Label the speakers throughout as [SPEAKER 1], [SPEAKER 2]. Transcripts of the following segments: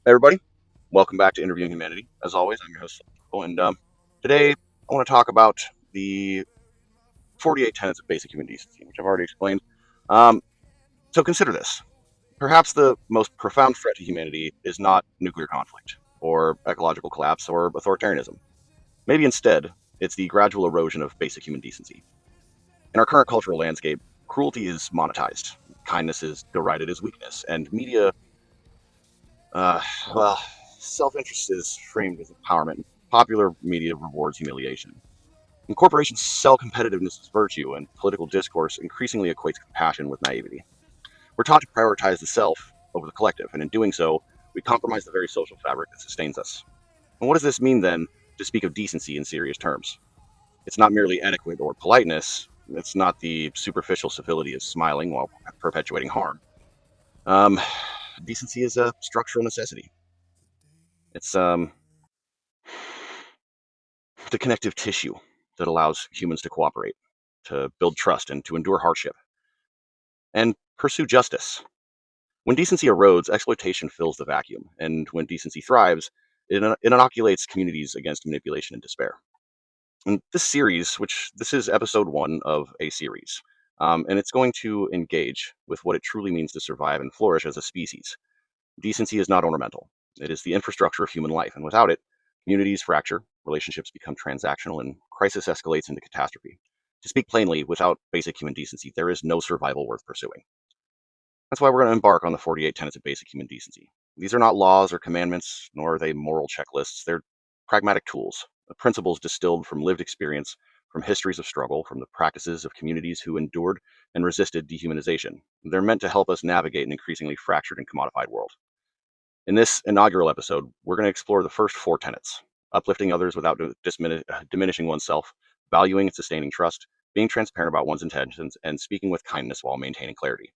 [SPEAKER 1] Hey everybody, welcome back to Interviewing Humanity. As always, I'm your host, and today I want to talk about the 48 tenets of basic human decency, which I've already explained. Um, so consider this. Perhaps the most profound threat to humanity is not nuclear conflict, or ecological collapse, or authoritarianism. Maybe instead, it's the gradual erosion of basic human decency. In our current cultural landscape, cruelty is monetized, kindness is derided as weakness, and media, uh, well, self-interest is framed as empowerment. Popular media rewards humiliation. And corporations sell competitiveness as virtue, and political discourse increasingly equates compassion with naivety. We're taught to prioritize the self over the collective, and in doing so, we compromise the very social fabric that sustains us. And what does this mean, then, to speak of decency in serious terms? It's not merely etiquette or politeness. It's not the superficial civility of smiling while perpetuating harm. Um, Decency is a structural necessity. It's the connective tissue that allows humans to cooperate, to build trust, and to endure hardship, and pursue justice. When decency erodes, exploitation fills the vacuum, and when decency thrives, it inoculates communities against manipulation and despair. And this series, which this is episode one of a series, and it's going to engage with what it truly means to survive and flourish as a species. Decency is not ornamental. It is the infrastructure of human life, and without it, communities fracture, relationships become transactional, and crisis escalates into catastrophe. To speak plainly, without basic human decency, there is no survival worth pursuing. That's why we're going to embark on the 48 tenets of basic human decency. These are not laws or commandments, nor are they moral checklists. They're pragmatic tools, principles distilled from lived experience, from histories of struggle, from the practices of communities who endured and resisted dehumanization. They're meant to help us navigate an increasingly fractured and commodified world. In this inaugural episode, we're going to explore the first four tenets: uplifting others without diminishing oneself, valuing and sustaining trust, being transparent about one's intentions, and speaking with kindness while maintaining clarity.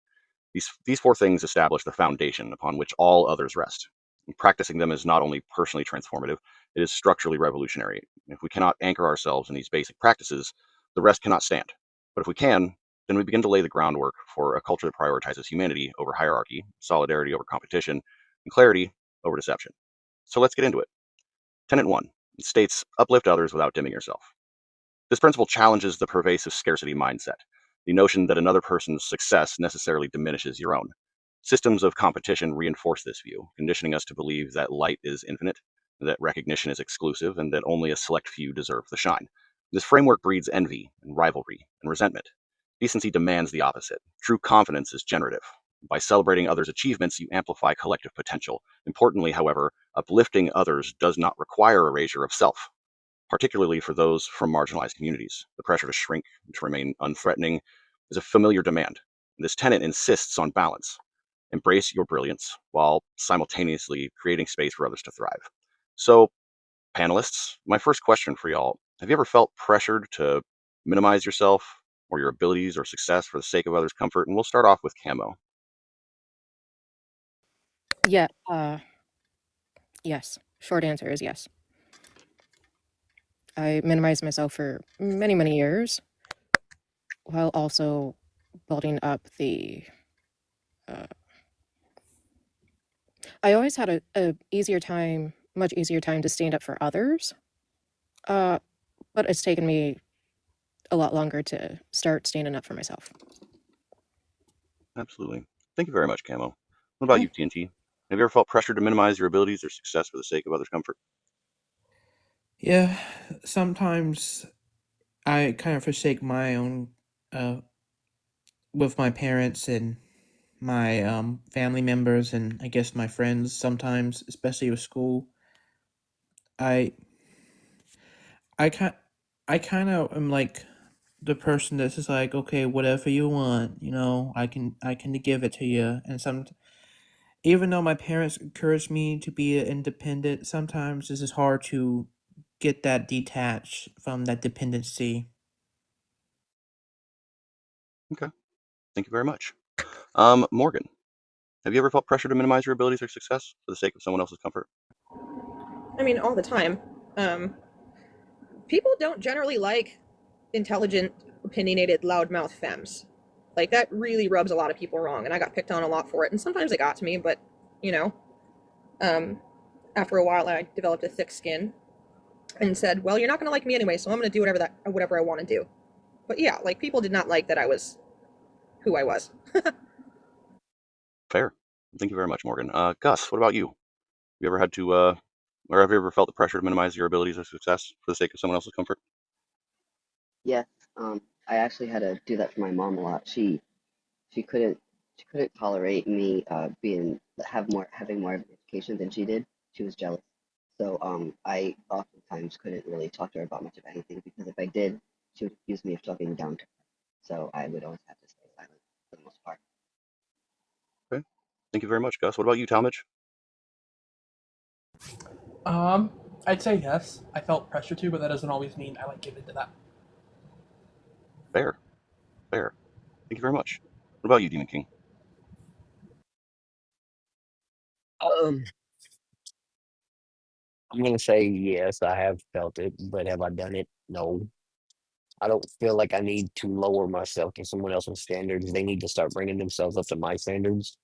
[SPEAKER 1] These four things establish the foundation upon which all others rest. And practicing them is not only personally transformative, it is structurally revolutionary. If we cannot anchor ourselves in these basic practices, the rest cannot stand. But if we can, then we begin to lay the groundwork for a culture that prioritizes humanity over hierarchy, solidarity over competition, and clarity over deception. So let's get into it. Tenet 1 states, uplift others without dimming yourself. This principle challenges the pervasive scarcity mindset, the notion that another person's success necessarily diminishes your own. Systems of competition reinforce this view, conditioning us to believe that light is infinite, that recognition is exclusive, and that only a select few deserve the shine. This framework breeds envy and rivalry and resentment. Decency demands the opposite. True confidence is generative. By celebrating others' achievements, you amplify collective potential. Importantly, however, uplifting others does not require erasure of self, particularly for those from marginalized communities. The pressure to shrink and to remain unthreatening is a familiar demand. This tenet insists on balance. Embrace your brilliance while simultaneously creating space for others to thrive. So, panelists, my first question for y'all: have you ever felt pressured to minimize yourself or your abilities or success for the sake of others' comfort? And we'll start off with Camo.
[SPEAKER 2] Yeah, yes. Short answer is yes. I minimized myself for many, many years while also building up the. Uh, I always had a easier time, much easier time to stand up for others, uh, but it's taken me a lot longer to start standing up for myself.
[SPEAKER 1] Absolutely. Thank you very much, Camo. What about you, TNT? Have you ever felt pressured to minimize your abilities or success for the sake of others' comfort?
[SPEAKER 3] Yeah, sometimes I kind of forsake my own uh with my parents and my family members and I guess my friends sometimes, especially with school. I I kind I kind of am like the person that's just like, okay, whatever you want, I can give it to you. And even though my parents encourage me to be independent, sometimes this is hard to get that detached from that dependency.
[SPEAKER 1] Okay. Thank you very much. Morgan, have you ever felt pressure to minimize your abilities or success for the sake of someone else's comfort?
[SPEAKER 4] I mean, all the time. Um, People don't generally like intelligent, opinionated, loudmouth femmes. Like, that really rubs a lot of people wrong, and I got picked on a lot for it, and sometimes it got to me, but, you know, Um, After a while, I developed a thick skin and said, "Well, you're not going to like me anyway, so I'm going to do whatever I want to do." But yeah, like people did not like that I was who I was.
[SPEAKER 1] Fair. Thank you very much, Morgan. Gus, what about you? You ever had to, or have you ever felt the pressure to minimize your abilities or success for the sake of someone else's comfort?
[SPEAKER 5] Yes, I actually had to do that for my mom a lot. She couldn't she couldn't tolerate me being having more of an education than she did. She was jealous. So I oftentimes couldn't really talk to her about much of anything because if I did, she would accuse me of talking down to her. So I would always have to stay silent for the most part.
[SPEAKER 1] Okay. Thank you very much, Gus. What about you, Talmadge?
[SPEAKER 6] Um, I'd say yes. I felt pressure to, but that doesn't always mean I like giving to that.
[SPEAKER 1] Fair. Fair. Thank you very much. What about you, Demon King?
[SPEAKER 7] Um, I'm gonna say yes, I have felt it, but have I done it? No. I don't feel like I need to lower myself to someone else's standards. They need to start bringing themselves up to my standards.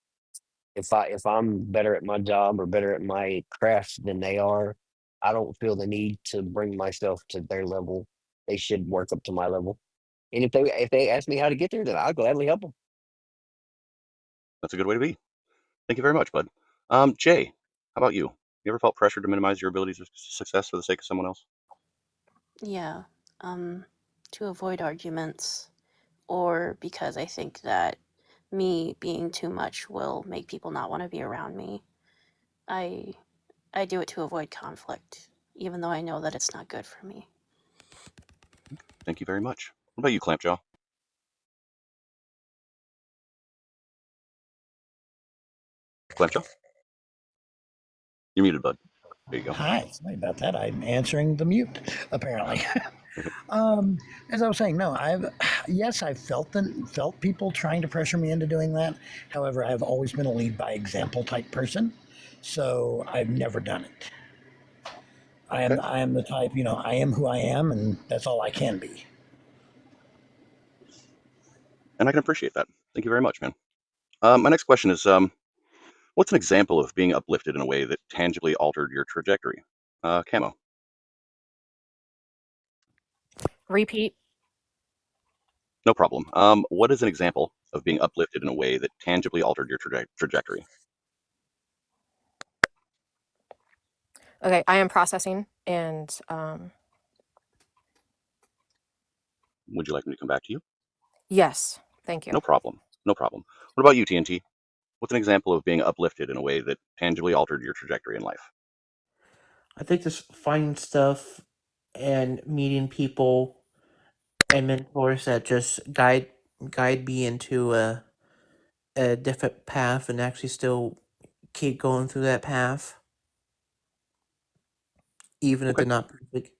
[SPEAKER 7] If I'm better at my job or better at my craft than they are, I don't feel the need to bring myself to their level. They should work up to my level. And if they ask me how to get there, then I'll gladly help them.
[SPEAKER 1] That's a good way to be. Thank you very much, bud. Jay, how about you? You ever felt pressure to minimize your abilities or success for the sake of someone else?
[SPEAKER 8] Yeah, to avoid arguments, or because I think that me being too much will make people not want to be around me. I I do it to avoid conflict, even though I know that it's not good for me.
[SPEAKER 1] Thank you very much. What about you, Clampjaw? Clampjaw? You're muted, bud. There you go.
[SPEAKER 9] Hi, sorry about that. I'm answering the mute, apparently. As I was saying, no, I've felt people trying to pressure me into doing that. However, I've always been a lead by example type person, so I've never done it.
[SPEAKER 1] Okay.
[SPEAKER 9] I am the type, I am who I am, and that's all I can be.
[SPEAKER 1] And I can appreciate that. Thank you very much, man. My next question is, what's an example of being uplifted in a way that tangibly altered your trajectory? Camo.
[SPEAKER 2] Repeat.
[SPEAKER 1] No problem. What is an example of being uplifted in a way that tangibly altered your trajectory?
[SPEAKER 2] Okay, I am processing, and
[SPEAKER 1] Would you like me to come back to you?
[SPEAKER 2] yes, thank you.
[SPEAKER 1] No problem. No problem. What about you, TNT? What's an example of being uplifted in a way that tangibly altered your trajectory in life?
[SPEAKER 3] I think just finding stuff and meeting people and mentors that just guide me into a different path and actually still keep going through that path, even if
[SPEAKER 1] Okay,
[SPEAKER 3] they're not perfect.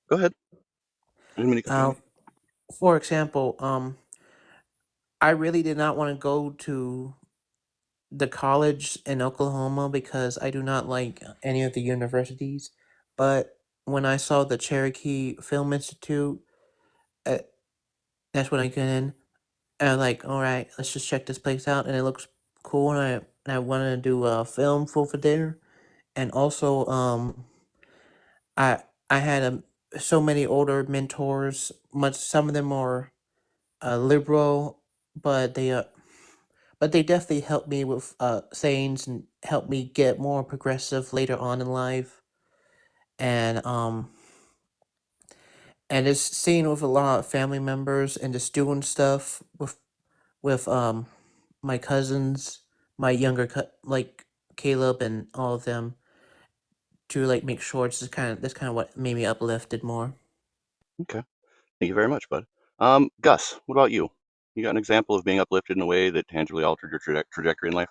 [SPEAKER 1] go ahead. I didn't mean to cut you
[SPEAKER 3] Uh,
[SPEAKER 1] off.
[SPEAKER 3] for example, I really did not want to go to the college in Oklahoma because I do not like any of the universities. But when I saw the Cherokee Film Institute, uh, that's when I got in. And I'm like, all right, let's just check this place out, and it looks cool. And I wanted to do a film for there, and also I I had so many older mentors. Much some of them are liberal, but they definitely helped me with sayings and helped me get more progressive later on in life. And just seeing with a lot of family members and just doing stuff with my cousins, my like Caleb and all of them to like make sure it's just that's kind of what made me uplifted more.
[SPEAKER 1] Okay, thank you very much, bud. Gus, what about you? You got an example of being uplifted in a way that tangibly altered your trajectory in life?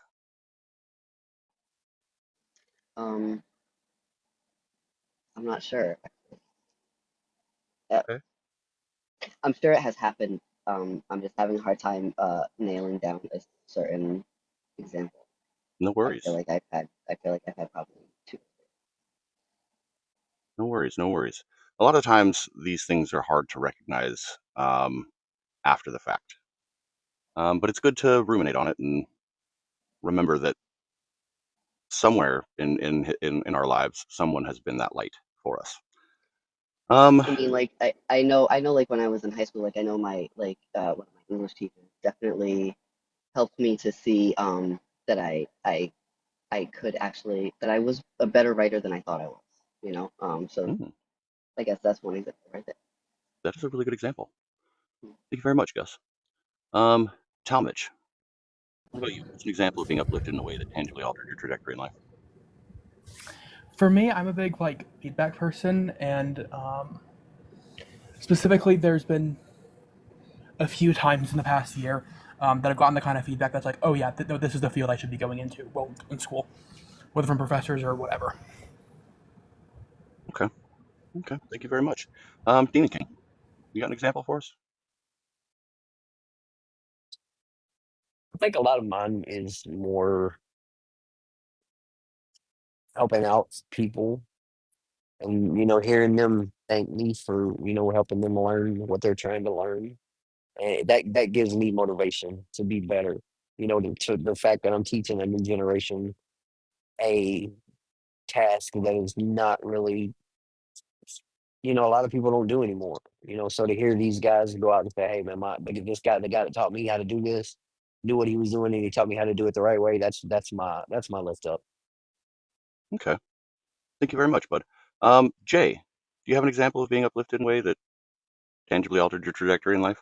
[SPEAKER 5] Um, I'm not sure. Uh,
[SPEAKER 1] Okay.
[SPEAKER 5] I'm sure it has happened. I'm just having a hard time nailing down a certain example.
[SPEAKER 1] No worries.
[SPEAKER 5] I feel like I've had probably two.
[SPEAKER 1] No worries. No worries. A lot of times these things are hard to recognize after the fact. But it's good to ruminate on it and remember that somewhere in our lives, someone has been that light for us.
[SPEAKER 5] I mean, like I know, like when I was in high school, like I know my one of my English teachers definitely helped me to see that I could actually that I was a better writer than I thought I was. You know, so
[SPEAKER 1] mm,
[SPEAKER 5] I guess that's one example right there.
[SPEAKER 1] that is a really good example. Thank you very much, Gus. Talmage, what about you? What's an example of being uplifted in a way that tangibly altered your trajectory in life?
[SPEAKER 6] For me, I'm a big like feedback person, and specifically, there's been a few times in the past year that I've gotten the kind of feedback that's like, oh yeah, no, this is the field I should be going into, well, in school, whether from professors or whatever.
[SPEAKER 1] Okay. Okay. Thank you very much. Dean King, you got an example for us?
[SPEAKER 7] I think a lot of mine is more helping out people and hearing them thank me for helping them learn what they're trying to learn, and that gives me motivation to be better. To the fact that I'm teaching a new generation a task that is not really a lot of people don't do anymore. So to hear these guys go out and say, hey man, this guy, the guy that taught me how to do this, knew what he was doing and he taught me how to do it the right way. That's my lift up.
[SPEAKER 1] Okay. Thank you very much, bud. Jay, do you have an example of being uplifted in a way that tangibly altered your trajectory in life?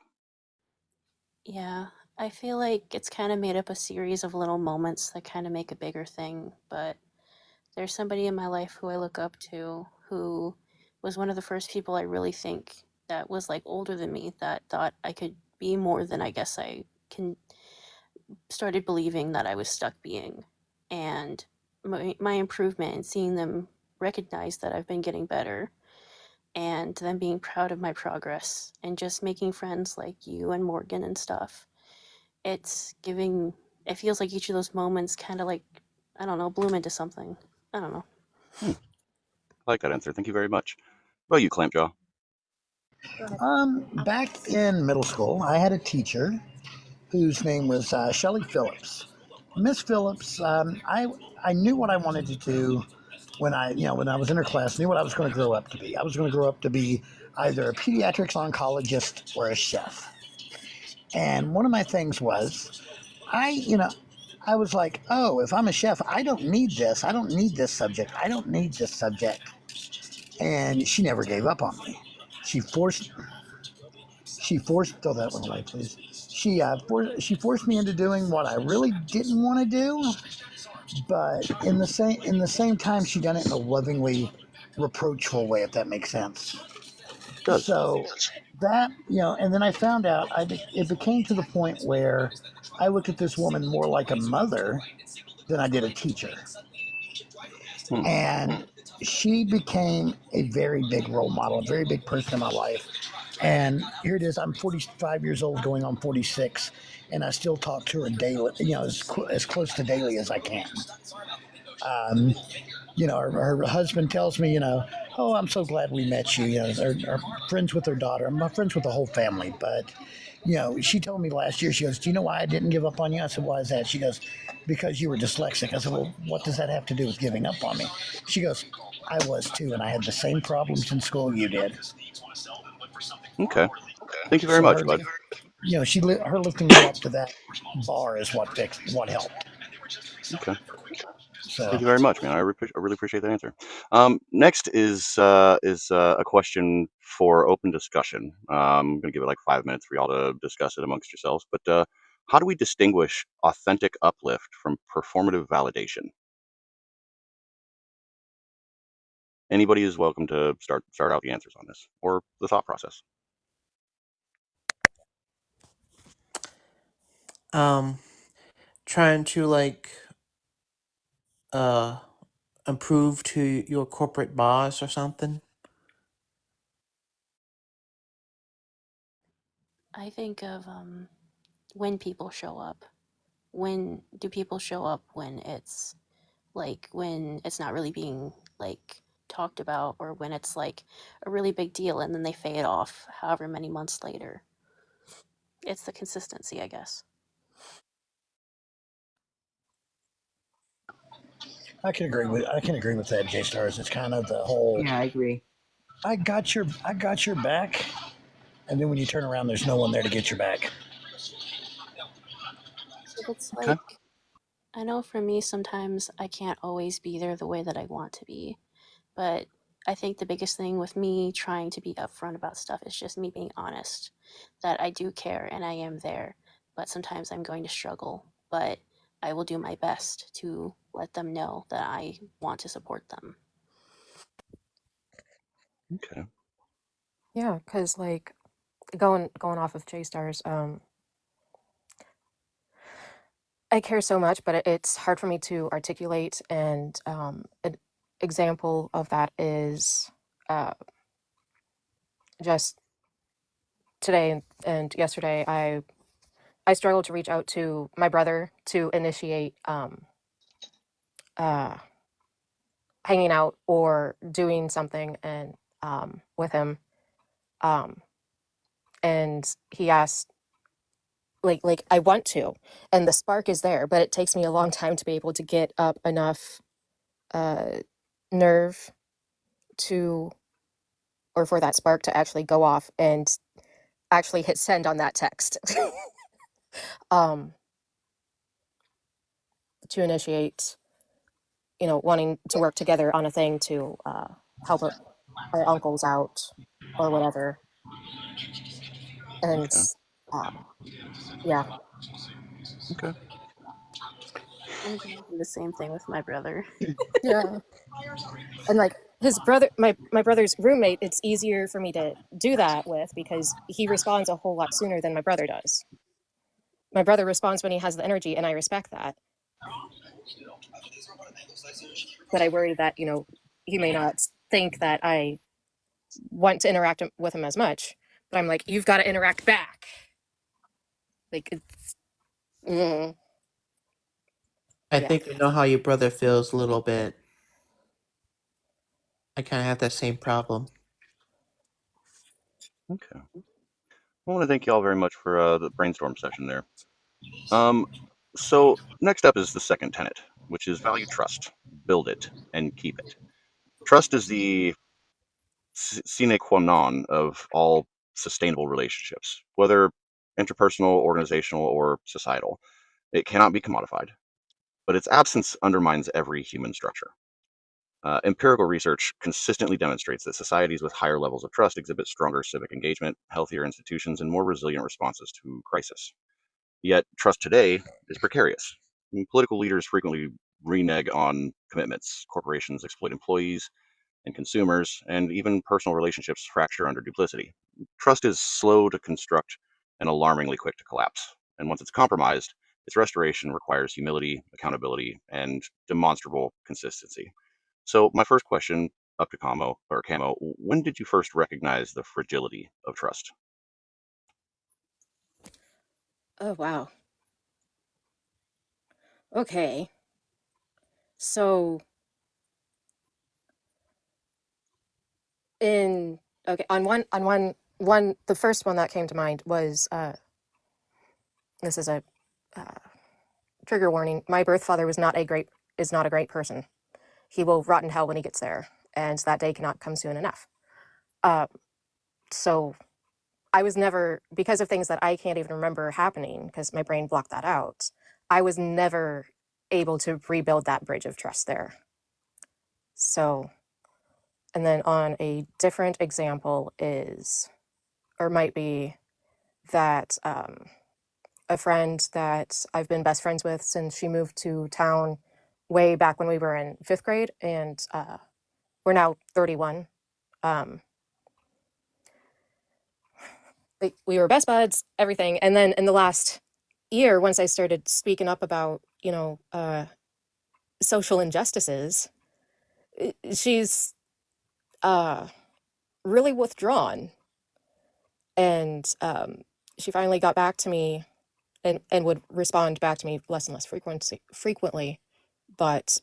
[SPEAKER 8] Yeah, I feel like it's kind of made up a series of little moments that kind of make a bigger thing, but there's somebody in my life who I look up to who was one of the first people I really think that was like older than me that thought I could be more than I guess I can started believing that I was stuck being. And my improvement and seeing them recognize that I've been getting better and them being proud of my progress and just making friends like you and Morgan and stuff. It feels like each of those moments kind of like, I don't know, bloom into something. I don't know.
[SPEAKER 1] Hmm, I like that answer. Thank you very much. What about you, Clampjaw?
[SPEAKER 9] Back in middle school, I had a teacher whose name was Shelley Phillips. Miss Phillips, I knew what I wanted to do when I was in her class. Knew what I was going to grow up to be. I was going to grow up to be either a pediatrics oncologist or a chef. And one of my things was, I was like, oh, if I'm a chef, I don't need this. I don't need this subject. I don't need this subject. And she never gave up on me. She forced throw that one away, please. She forced me into doing what I really didn't want to do, but in the same time, she done it in a lovingly reproachful way, if that makes sense.
[SPEAKER 1] It does.
[SPEAKER 9] So that and then I found out it became to the point where I looked at this woman more like a mother than I did a teacher,
[SPEAKER 1] Hmm.
[SPEAKER 9] and she became a very big role model, a very big person in my life. And here it is. I'm 45 years old, going on 46, and I still talk to her daily. As close to daily as I can. Um, her husband tells me, oh, I'm so glad we met you. Are friends with her daughter. I'm friends with the whole family. But, she told me last year, she goes, do you know why I didn't give up on you? I said, why is that? She goes, because you were dyslexic. I said, well, what does that have to do with giving up on me? She goes, I was too, and I had the same problems in school you did.
[SPEAKER 1] Okay. Thank you very
[SPEAKER 9] So
[SPEAKER 1] much, bud.
[SPEAKER 9] her lifting me up to that bar is what helped.
[SPEAKER 1] Okay.
[SPEAKER 9] So
[SPEAKER 1] Thank you very much, man. I really appreciate that answer. Next is a question for open discussion. I'm going to give it like 5 minutes for y'all to discuss it amongst yourselves. But how do we distinguish authentic uplift from performative validation? Anybody is welcome to start out the answers on this or the thought process.
[SPEAKER 3] Trying to uh improve to your corporate boss or something.
[SPEAKER 8] I think of when people show up. When do people show up when it's not really being like talked about, or when it's like a really big deal and then they fade off however many months later? It's the consistency, I guess.
[SPEAKER 9] I can agree with that, J Stars. It's kind of the whole
[SPEAKER 3] Yeah, I agree.
[SPEAKER 9] I got your back, and then when you turn around, there's no one there to get your back.
[SPEAKER 8] It's
[SPEAKER 1] Okay.
[SPEAKER 8] like, I know for me, sometimes I can't always be there the way that I want to be. But I think the biggest thing with me trying to be upfront about stuff is just me being honest that I do care and I am there. But sometimes I'm going to struggle. But I will do my best to let them know that I want to support them.
[SPEAKER 1] Okay.
[SPEAKER 2] Yeah, because like going off of J Stars, I care so much, but it's hard for me to articulate. And an example of that is uh, just today and yesterday. I struggled to reach out to my brother to initiate uh, hanging out or doing something and with him. Um, and he asked, like I want to, and the spark is there, but it takes me a long time to be able to get up enough uh, nerve to, or for that spark to actually go off and actually hit send on that text. um, to initiate, wanting to work together on a thing to help our uncles out or whatever. And
[SPEAKER 1] Okay.
[SPEAKER 2] uh, yeah,
[SPEAKER 1] Okay.
[SPEAKER 8] I'm going through the same thing with my brother.
[SPEAKER 2] yeah, and like his brother, my brother's roommate, it's easier for me to do that with because he responds a whole lot sooner than my brother does. My brother responds when he has the energy, and I respect that. But I worry that he may not think that I want to interact with him as much. But I'm like, you've got to interact back. Like it's,
[SPEAKER 3] I
[SPEAKER 2] yeah.
[SPEAKER 3] think I know how your brother feels a little bit. I kind of have that same problem.
[SPEAKER 1] Okay. I want to thank you all very much for the brainstorm session there. So next up is the second tenet, which is value trust, build it, and keep it. Trust is the sine qua non of all sustainable relationships, whether interpersonal, organizational, or societal. It cannot be commodified, but its absence undermines every human structure. Empirical research consistently demonstrates that societies with higher levels of trust exhibit stronger civic engagement, healthier institutions, and more resilient responses to crisis. Yet, trust today is precarious. Political leaders frequently renege on commitments, corporations exploit employees and consumers, and even personal relationships fracture under duplicity. Trust is slow to construct and alarmingly quick to collapse. And once it's compromised, its restoration requires humility, accountability, and demonstrable consistency. So, my first question up to Camo, when did you first recognize the fragility of trust?
[SPEAKER 2] Oh wow. Okay. So in okay on one the first one that came to mind was this is a uh, trigger warning. My birth father is not a great person. He will rot in hell when he gets there, and that day cannot come soon enough. Uh, so I was never, because of things that I can't even remember happening because my brain blocked that out. I was never able to rebuild that bridge of trust there. So, and then on a different example is, or might be that a friend that I've been best friends with since she moved to town way back when we were in fifth grade, and we're now 31. Um, we were best buds, everything. And then in the last year, once I started speaking up about, social injustices, she's uh, really withdrawn. And she finally got back to me and would respond back to me less and less frequently. But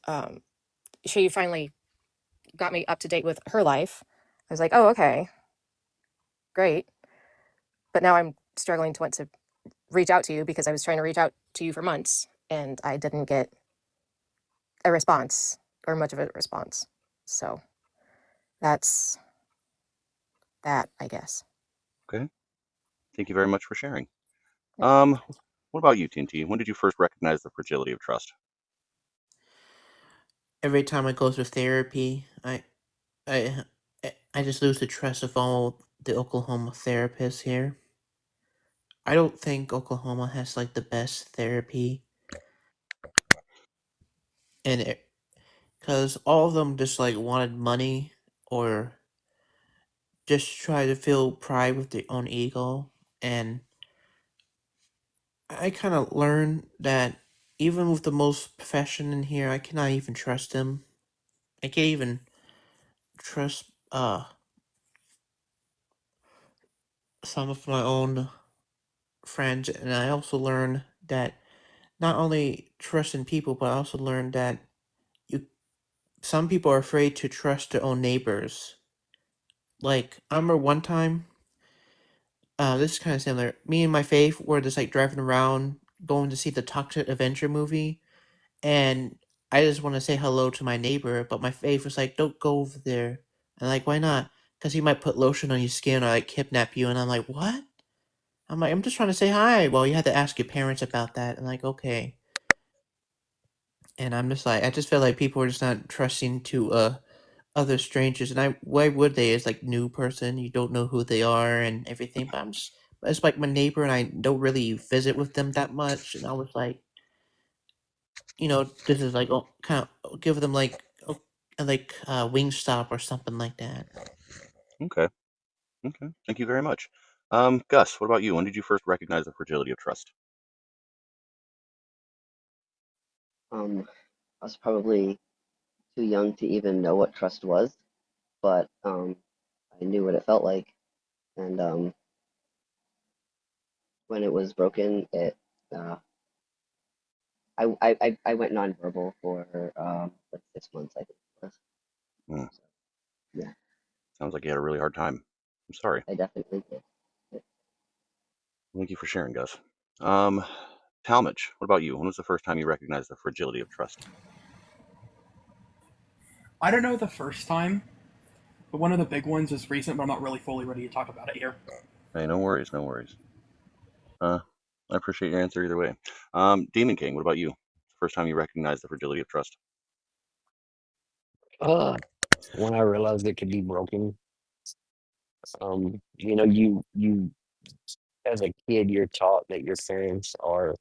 [SPEAKER 2] she finally got me up to date with her life. I was like, oh, okay, great. But now I'm struggling to want to reach out to you because I was trying to reach out to you for months and I didn't get a response. or much of a response. So that's that, I guess.
[SPEAKER 1] Okay. Thank you very much for sharing.
[SPEAKER 2] Yep.
[SPEAKER 1] What about you, TNT? When did you first recognize the fragility of trust?
[SPEAKER 3] Every time I go through therapy, I I just lose the trust of all the Oklahoma therapists here. I don't think Oklahoma has like the best therapy, and because all of them just like wanted money or just try to feel pride with their own ego, and I kind of learned that even with the most profession in here, I cannot even trust them. I can't even trust some of my own friends, and I also learned that not only trusting people, but I also learned that you some people are afraid to trust their own neighbors. Like I remember one time, this is kind of similar. Me and my Faith were just like driving around, going to see the Toxic Avenger movie, and I just want to say hello to my neighbor, but my Faith was like, "Don't go over there." And like, why not? Because he might put lotion on your skin or like kidnap you. And I'm like, what? I'm like, I'm just trying to say hi. Well, you had to ask your parents about that. And like, okay. And I'm just like, I just feel like people are just not trusting to other strangers. And why would they? As like new person, you don't know who they are and everything. But it's like my neighbor, and I don't really visit with them that much. And I was like, this is like, oh, kind of give them like, oh, like Wingstop or something like that.
[SPEAKER 1] Okay. Okay. Thank you very much. Gus, what about you? When did you first recognize the fragility of trust?
[SPEAKER 5] I was probably too young to even know what trust was, but I knew what it felt like, and when it was broken, uh, I went nonverbal for like 6 months, I think it was.
[SPEAKER 1] Hmm.
[SPEAKER 5] So, yeah,
[SPEAKER 1] Sounds like you had a really hard time. I'm sorry.
[SPEAKER 5] I definitely did. Yeah.
[SPEAKER 1] Thank you for sharing, Gus. Um, Talmadge, what about you? When was the first time you recognized the fragility of trust?
[SPEAKER 6] I don't know the first time, but one of the big ones is recent, but I'm not really fully ready to talk about it here.
[SPEAKER 1] Hey, no worries, no worries. I appreciate your answer either way. Demon King, what about you? First time you recognized the fragility of trust?
[SPEAKER 7] When I realized it could be broken, you as a kid, you're taught that your parents are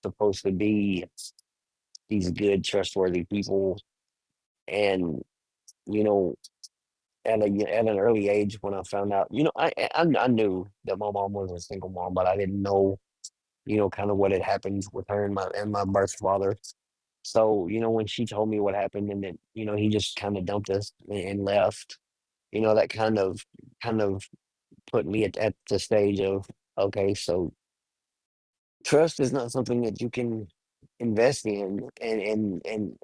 [SPEAKER 7] supposed to be these good, trustworthy people, and you know, at an early age, when I found out, I knew that my mom was a single mom, but I didn't know, kind of what had happened with her and my birth father. So, when she told me what happened and that, he just kind of dumped us and left, that kind of put me at the stage of, okay, so trust is not something that you can invest in and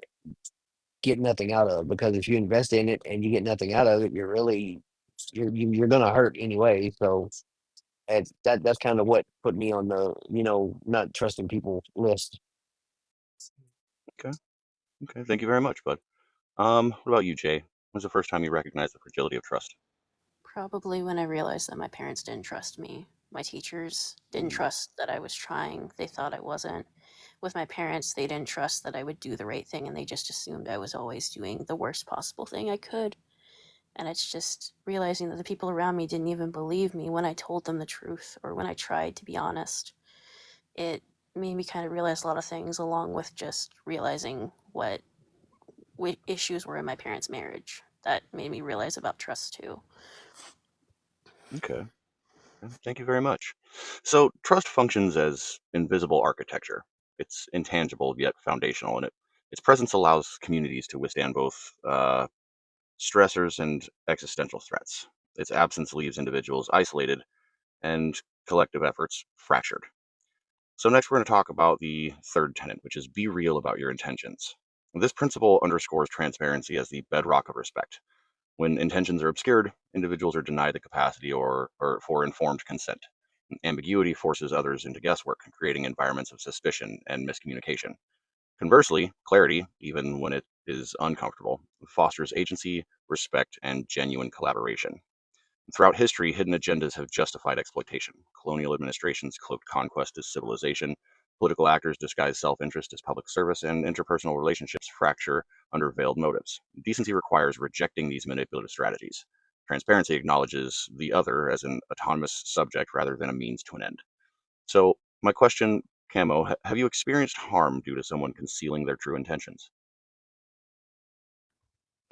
[SPEAKER 7] get nothing out of, because if you invest in it and you get nothing out of it, you're gonna hurt anyway. So that's kind of what put me on the not trusting people list.
[SPEAKER 1] Okay. Okay. Thank you very much, bud. What about you, Jay? When was the first time you recognized the fragility of trust?
[SPEAKER 8] Probably when I realized that my parents didn't trust me. My teachers didn't
[SPEAKER 1] Hmm.
[SPEAKER 8] trust that I was trying. They thought I wasn't. With my parents, they didn't trust that I would do the right thing, and they just assumed I was always doing the worst possible thing I could. And it's just realizing that the people around me didn't even believe me when I told them the truth or when I tried to be honest. It made me kind of realize a lot of things, along with just realizing what issues were in my parents' marriage. That made me realize about trust too.
[SPEAKER 1] Okay. Thank you very much. So, trust functions as invisible architecture. It's intangible yet foundational, and its presence allows communities to withstand both stressors and existential threats. Its absence leaves individuals isolated and collective efforts fractured. So, next, we're going to talk about the third tenet, which is be real about your intentions. This principle underscores transparency as the bedrock of respect. When intentions are obscured, individuals are denied the capacity or for informed consent. Ambiguity forces others into guesswork, creating environments of suspicion and miscommunication. Conversely, clarity, even when it is uncomfortable, fosters agency, respect, and genuine collaboration. Throughout history, hidden agendas have justified exploitation. Colonial administrations cloaked conquest as civilization, political actors disguise self-interest as public service, and interpersonal relationships fracture under veiled motives. Decency requires rejecting these manipulative strategies. Transparency acknowledges the other as an autonomous subject rather than a means to an end. So, my question, Camo, have you experienced harm due to someone concealing their true intentions?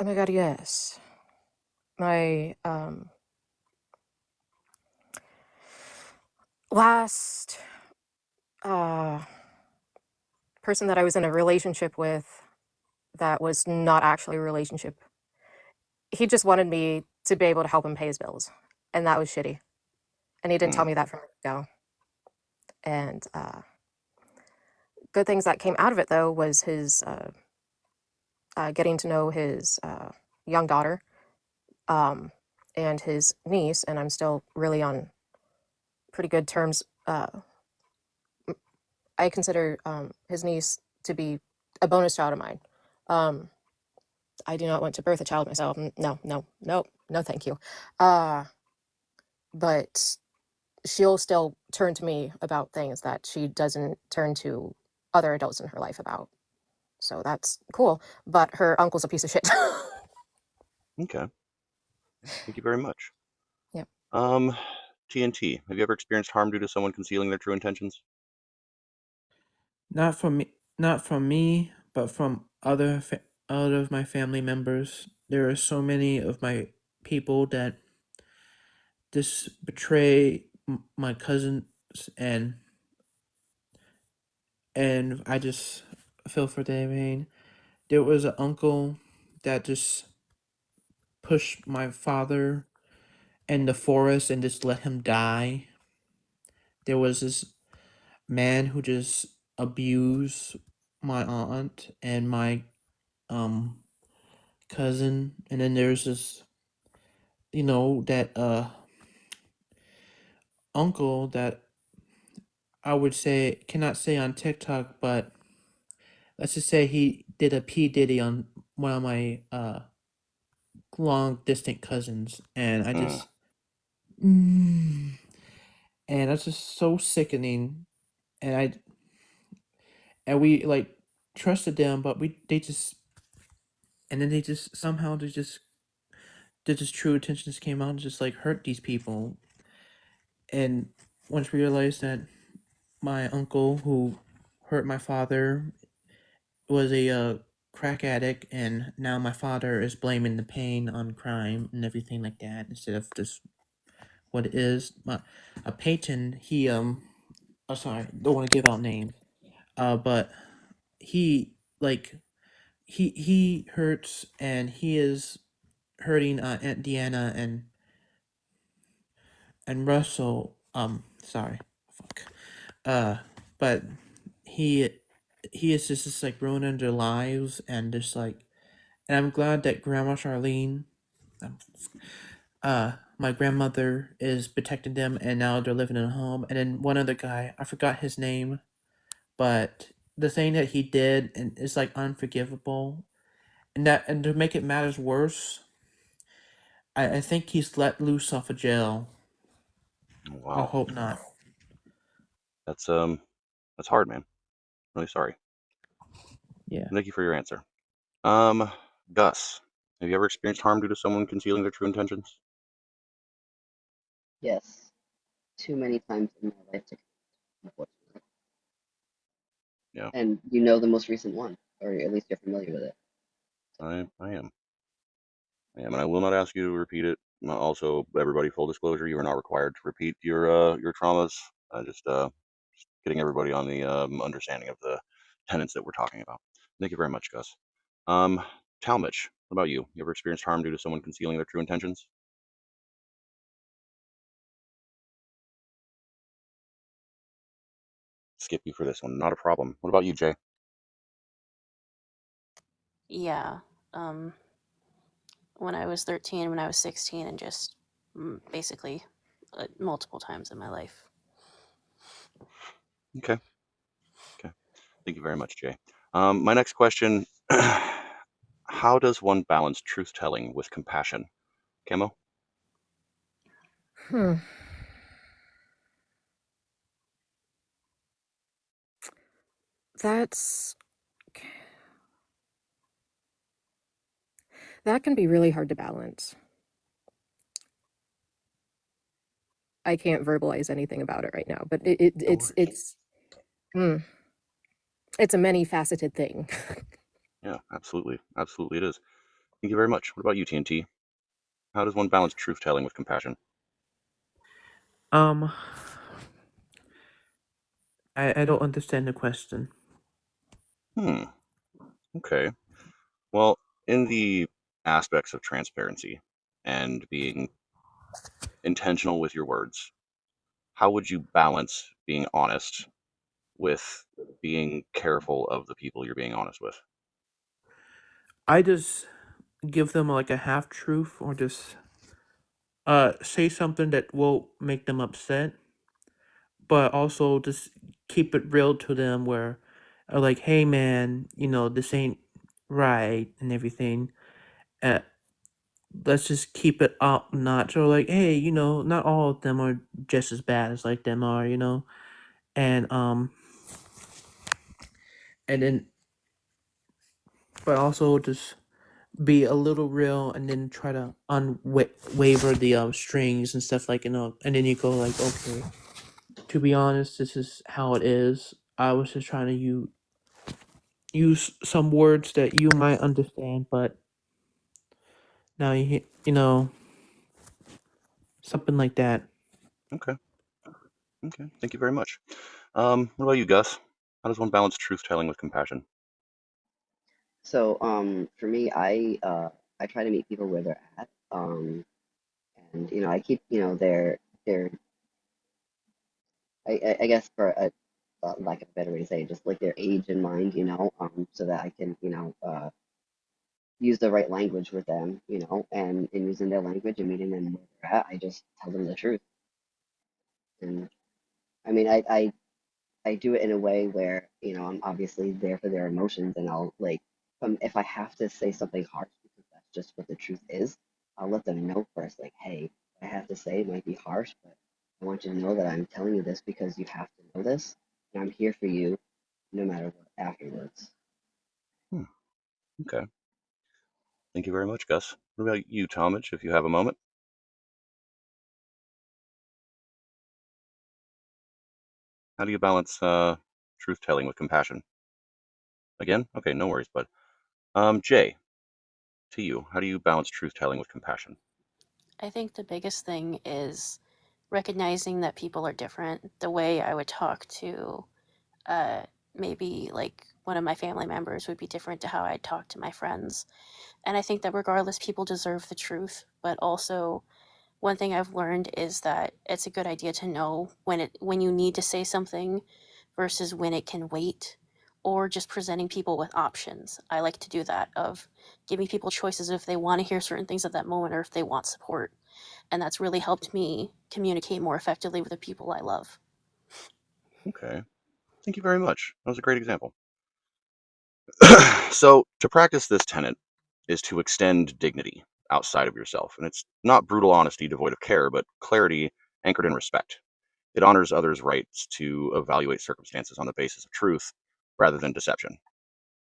[SPEAKER 2] Oh my god, yes. My last person that I was in a relationship with that was not actually a relationship, he just wanted me to be able to help him pay his bills. And that was shitty. And he didn't tell
[SPEAKER 1] Mm,
[SPEAKER 2] me that from the go. And good things that came out of it, though, was his getting to know his young daughter and his niece. And I'm still really on pretty good terms. I consider his niece to be a bonus child of mine. Um, I do not want to birth a child myself. No, no, no, no, thank you. But she'll still turn to me about things that she doesn't turn to other adults in her life about. So that's cool. But her uncle's a piece of shit.
[SPEAKER 1] okay. Thank you very much.
[SPEAKER 2] Yep.
[SPEAKER 1] TNT, have you ever experienced harm due to someone concealing their true intentions?
[SPEAKER 3] Not from me, but from other of my family members. There are so many of my people that just betray my cousins, and I just feel for their pain. There was an uncle that just pushed my father in the forest and just let him die. There was this man who just abused my aunt and my um cousin, and then there's this, that uncle that I would say cannot say on TikTok, but let's just say he did a P Diddy on one of my long distant cousins, and I
[SPEAKER 1] Mm,
[SPEAKER 3] just mm, and that's just so sickening. And we like trusted them, but they just, and then they just somehow their just true intentions came out and just like hurt these people. And once we realized that my uncle who hurt my father was a crack addict, and now my father is blaming the pain on crime and everything like that instead of just what it is. A patron, he oh sorry, don't want to give out names. But he like he hurts, and he is hurting Aunt Deanna and Russell. Sorry, fuck. Uh, but he he is just like ruining their lives, and just like, and I'm glad that Grandma Charlene, um, my grandmother is protecting them, and now they're living in a home. And then one other guy, I forgot his name, but the thing that he did and is like unforgivable, and to make it matters worse, I think he's let loose off of jail. I
[SPEAKER 1] wow.
[SPEAKER 3] hope not.
[SPEAKER 1] That's hard, man. Really sorry.
[SPEAKER 3] Yeah.
[SPEAKER 1] Thank you for your answer. Gus, have you ever experienced harm due to someone concealing their true intentions?
[SPEAKER 5] Yes, too many times in my life to count, unfortunately.
[SPEAKER 1] Yeah,
[SPEAKER 5] And you know the most recent one, or at least you're familiar with it.
[SPEAKER 1] I am. I am, and I will not ask you to repeat it. Also, everybody, full disclosure, you are not required to repeat your traumas. Just getting everybody on the understanding of the tenets that we're talking about. Thank you very much, Gus. Um, Talmage, what about you? You ever experienced harm due to someone concealing their true intentions? Skip you for this one, not a problem. What about you, Jay?
[SPEAKER 8] Yeah. When I was 13, when I was 16, and just basically multiple times in my life.
[SPEAKER 1] Okay, okay. Thank you very much, Jay. My next question how does one balance truth-telling with compassion? Camo?
[SPEAKER 2] Hmm. That's that can be really hard to balance. I can't verbalize anything about it right now, but mm, it's a many faceted thing.
[SPEAKER 1] Yeah, absolutely. Absolutely it is. Thank you very much. What about you, TNT? How does one balance truth-telling with compassion?
[SPEAKER 3] Um, I don't understand the question.
[SPEAKER 1] Hmm. Okay. Well, in the aspects of transparency and being intentional with your words, how would you balance being honest with being careful of the people you're being honest with?
[SPEAKER 3] I just give them like a half truth, or just say something that will make them upset, but also just keep it real to them, where like, hey man, this ain't right and everything. uh, let's just keep it up notch, or like, hey, not all of them are just as bad as like them are, and and then, but also just be a little real, and then try to unwaver the strings and stuff, like, and then you go like, okay, to be honest, this is how it is. I was just trying to use some words that you might understand, but now something like that.
[SPEAKER 1] Okay. Okay. Thank you very much. What about you, Gus? How does one balance truth-telling with compassion?
[SPEAKER 5] So, for me, I try to meet people where they're at. And I keep their I guess for a lack of a better way to say it, just like their age in mind, so that I can use the right language with them, and in using their language and meeting them where they're at, I just tell them the truth. And I mean, I do it in a way where, I'm obviously there for their emotions, and I'll like, if I have to say something harsh because that's just what the truth is, I'll let them know first, like, hey, what I have to say might be harsh, but I want you to know that I'm telling you this because you have to know this, and I'm here for you no matter what afterwards.
[SPEAKER 1] Hmm. Okay. Thank you very much, Gus. What about you, Talmadge, if you have a moment? How do you balance truth-telling with compassion? Again? Okay, no worries, bud. Jay, to you, how do you balance truth-telling with compassion?
[SPEAKER 8] I think the biggest thing is recognizing that people are different. The way I would talk to uh, maybe like one of my family members would be different to how I'd talk to my friends. And I think that regardless, people deserve the truth. But also, one thing I've learned is that it's a good idea to know when you need to say something versus when it can wait, or just presenting people with options. I like to do that, of giving people choices if they want to hear certain things at that moment or if they want support. And that's really helped me communicate more effectively with the people I love.
[SPEAKER 1] Okay. Thank you very much. That was a great example. So, to practice this tenet is to extend dignity outside of yourself. And it's not brutal honesty devoid of care, but clarity anchored in respect. It honors others' rights to evaluate circumstances on the basis of truth rather than deception.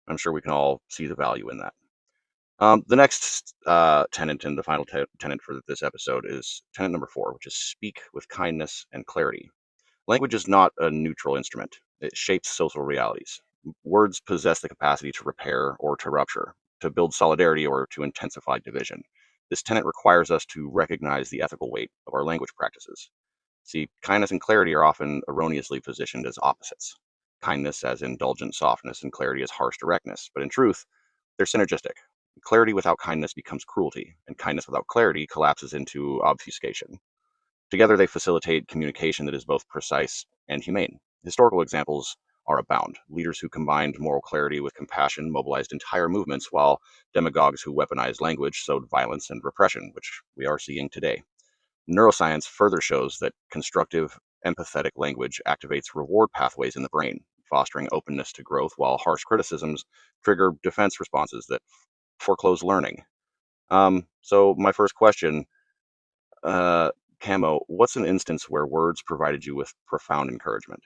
[SPEAKER 1] I'm sure we can all see the value in that. The next tenet and the final tenet for this episode is tenet number 4, which is speak with kindness and clarity. Language is not a neutral instrument. It shapes social realities. Words possess the capacity to repair or to rupture, to build solidarity or to intensify division. This tenet requires us to recognize the ethical weight of our language practices. See, kindness and clarity are often erroneously positioned as opposites. Kindness as indulgent softness and clarity as harsh directness. But in truth, they're synergistic. Clarity without kindness becomes cruelty, and kindness without clarity collapses into obfuscation. Together, they facilitate communication that is both precise and humane. Historical examples are abound. Leaders who combined moral clarity with compassion mobilized entire movements, while demagogues who weaponized language sowed violence and repression, which we are seeing today. Neuroscience further shows that constructive, empathetic language activates reward pathways in the brain, fostering openness to growth, while harsh criticisms trigger defense responses that foreclose learning. So my first question, Camo, what's an instance where words provided you with profound encouragement?